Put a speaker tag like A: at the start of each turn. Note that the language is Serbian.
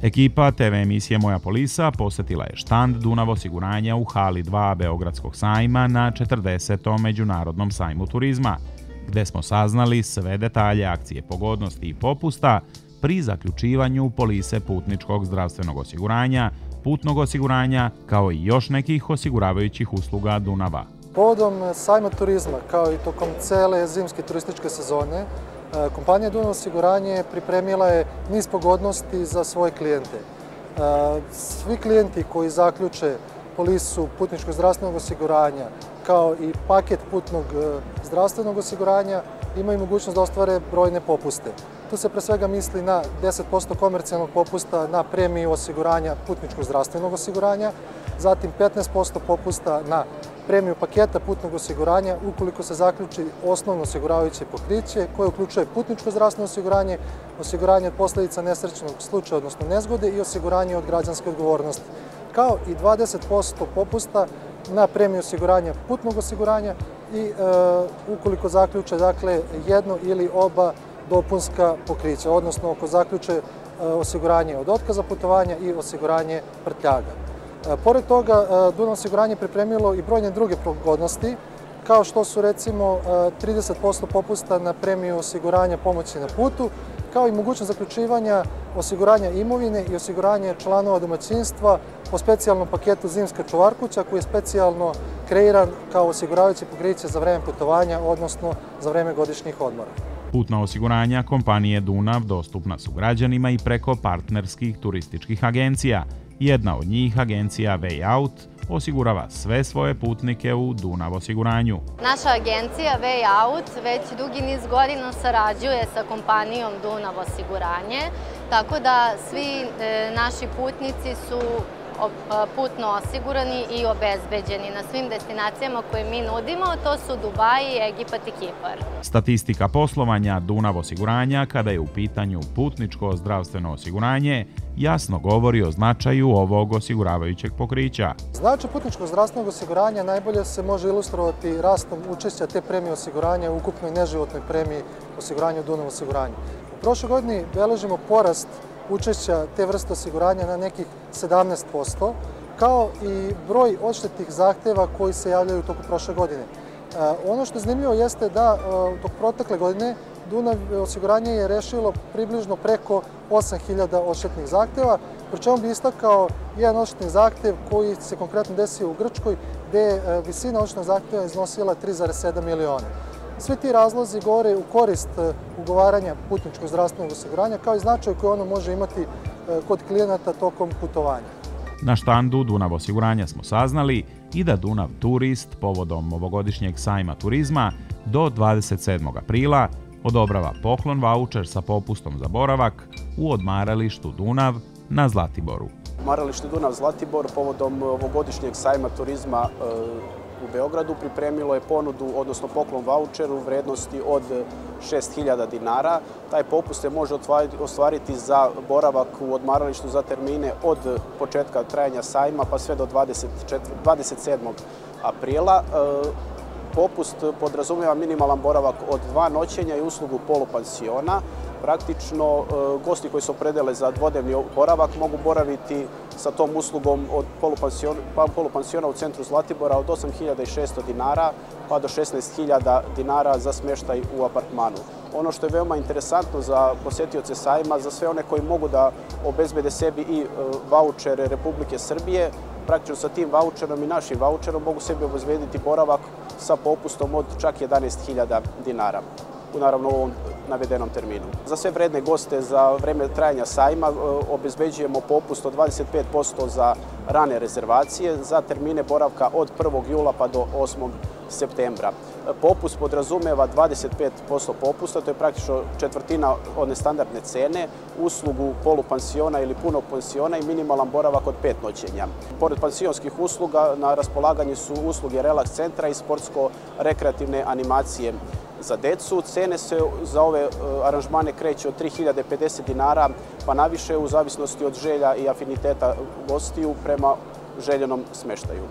A: Ekipa TV emisije Moja polisa posetila je štand Dunav osiguranja u hali 2 Beogradskog sajma na 40. Međunarodnom sajmu turizma, gde smo saznali sve detalje akcije pogodnosti i popusta pri zaključivanju polise putničkog zdravstvenog osiguranja, putnog osiguranja, kao i još nekih osiguravajućih usluga Dunava.
B: Povodom sajma turizma, kao i tokom cele zimske turističke sezone, kompanija Dunav osiguranje pripremila je niz pogodnosti za svoje klijente. Svi klijenti koji zaključe polisu putničkog zdravstvenog osiguranja, kao i paket putnog zdravstvenog osiguranja, imaju mogućnost da ostvare brojne popuste. Tu se pre svega misli na 10% komercijalnog popusta na premiju osiguranja putničkog zdravstvenog osiguranja, zatim 15% popusta na premiju paketa putnog osiguranja ukoliko se zaključi osnovno osiguravajuće pokriće koje uključuje putničko zdravstveno osiguranje, osiguranje od posledica nesrećnog slučaja, odnosno nezgode, i osiguranje od građanske odgovornosti, kao i 20% popusta na premiju osiguranja putnog osiguranja i ukoliko zaključe jedno ili oba dopunska pokrića, odnosno ako zaključe osiguranje od otkaza putovanja i osiguranje prtljaga. Pored toga, Dunav osiguranje pripremilo i brojne druge pogodnosti, kao što su recimo 30% popusta na premiju osiguranja pomoći na putu, kao i mogućnost zaključivanja osiguranja imovine i osiguranja članova domaćinstva po specijalnom paketu Zimska čuvarkuća koji je specijalno kreiran kao osiguravajuće pokriće za vreme putovanja, odnosno za vreme godišnjih odmora.
A: Putna osiguranja kompanije Dunav dostupna su građanima i preko partnerskih turističkih agencija. Jedna od njih, agencija Way Out, osigurava sve svoje putnike u Dunav osiguranju.
C: Naša agencija Way Out već dugi niz godina sarađuje sa kompanijom Dunav osiguranje, tako da svi naši putnici su putno osigurani i obezbeđeni na svim destinacijama koje mi nudimo, to su Dubai, Egipat i Kipar.
A: Statistika poslovanja Dunav osiguranja kada je u pitanju putničko zdravstveno osiguranje jasno govori o značaju ovog osiguravajućeg pokrića.
B: Značaj putničkog zdravstvenog osiguranja najbolje se može ilustrovati rastom učešća te premije osiguranja u ukupnoj neživotnoj premiji osiguranja u Dunav osiguranju. U prošloj godini beležimo porast učešća te vrste osiguranja na nekih 17%, kao i broj odštetnih zahteva koji se javljaju u toku prošle godine. Ono što je zanimljivo jeste da u protekle godine Dunav osiguranje je rešilo približno preko 8.000 odštetnih zahteva, pri čemu bi istakao jedan odštetni zahtev koji se konkretno desio u Grčkoj, gde je visina odštetnog zahteva iznosila 3,7 miliona. Svi ti razlozi govore u korist ugovaranja putničkog zdravstvenog osiguranja, kao i značaj koji ono može imati kod klijenata tokom putovanja.
A: Na štandu Dunav osiguranja smo saznali i da Dunav Turist povodom ovogodišnjeg sajma turizma do 27. aprila odobrava poklon vaučer sa popustom za boravak u odmaralištu Dunav na Zlatiboru.
D: Odmaralište Dunav Zlatibor povodom ovogodišnjeg sajma turizma u Beogradu pripremilo je ponudu, odnosno poklon vaučer u vrednosti od 6.000 dinara. Taj popust se može ostvariti za boravak u odmaralištu za termine od početka trajanja sajma pa sve do 27. aprila. Popust podrazumijeva minimalan boravak od 2 noćenja i uslugu polupansiona. Praktično, gosti koji se opredele za dvodnevni boravak mogu boraviti sa tom uslugom od polupansiona u centru Zlatibora od 8.600 dinara pa do 16.000 dinara za smještaj u apartmanu. Ono što je veoma interesantno za posetioce sajma, za sve one koji mogu da obezbede sebi i vaučere Republike Srbije, praktično sa tim vaučerom i našim vaučerom mogu sebi obezbediti boravak sa popustom od čak 11.000 dinara. Naravno u ovom navedenom terminu. Za sve vredne goste za vreme trajanja sajma obezbeđujemo popust od 25% za rane rezervacije, za termine boravka od 1. jula pa do 8. septembra. Popust podrazumeva 25% popusta, to je praktično četvrtina od nestandardne cene, uslugu polupansiona ili punog pansiona i minimalan boravak od 5 noćenja. Pored pansionskih usluga na raspolaganju su usluge relaks centra i sportsko-rekreativne animacije za decu. Cene se za ove aranžmane kreću od 3.050 dinara pa naviše u zavisnosti od želja i afiniteta gostiju prema željenom smeštaju.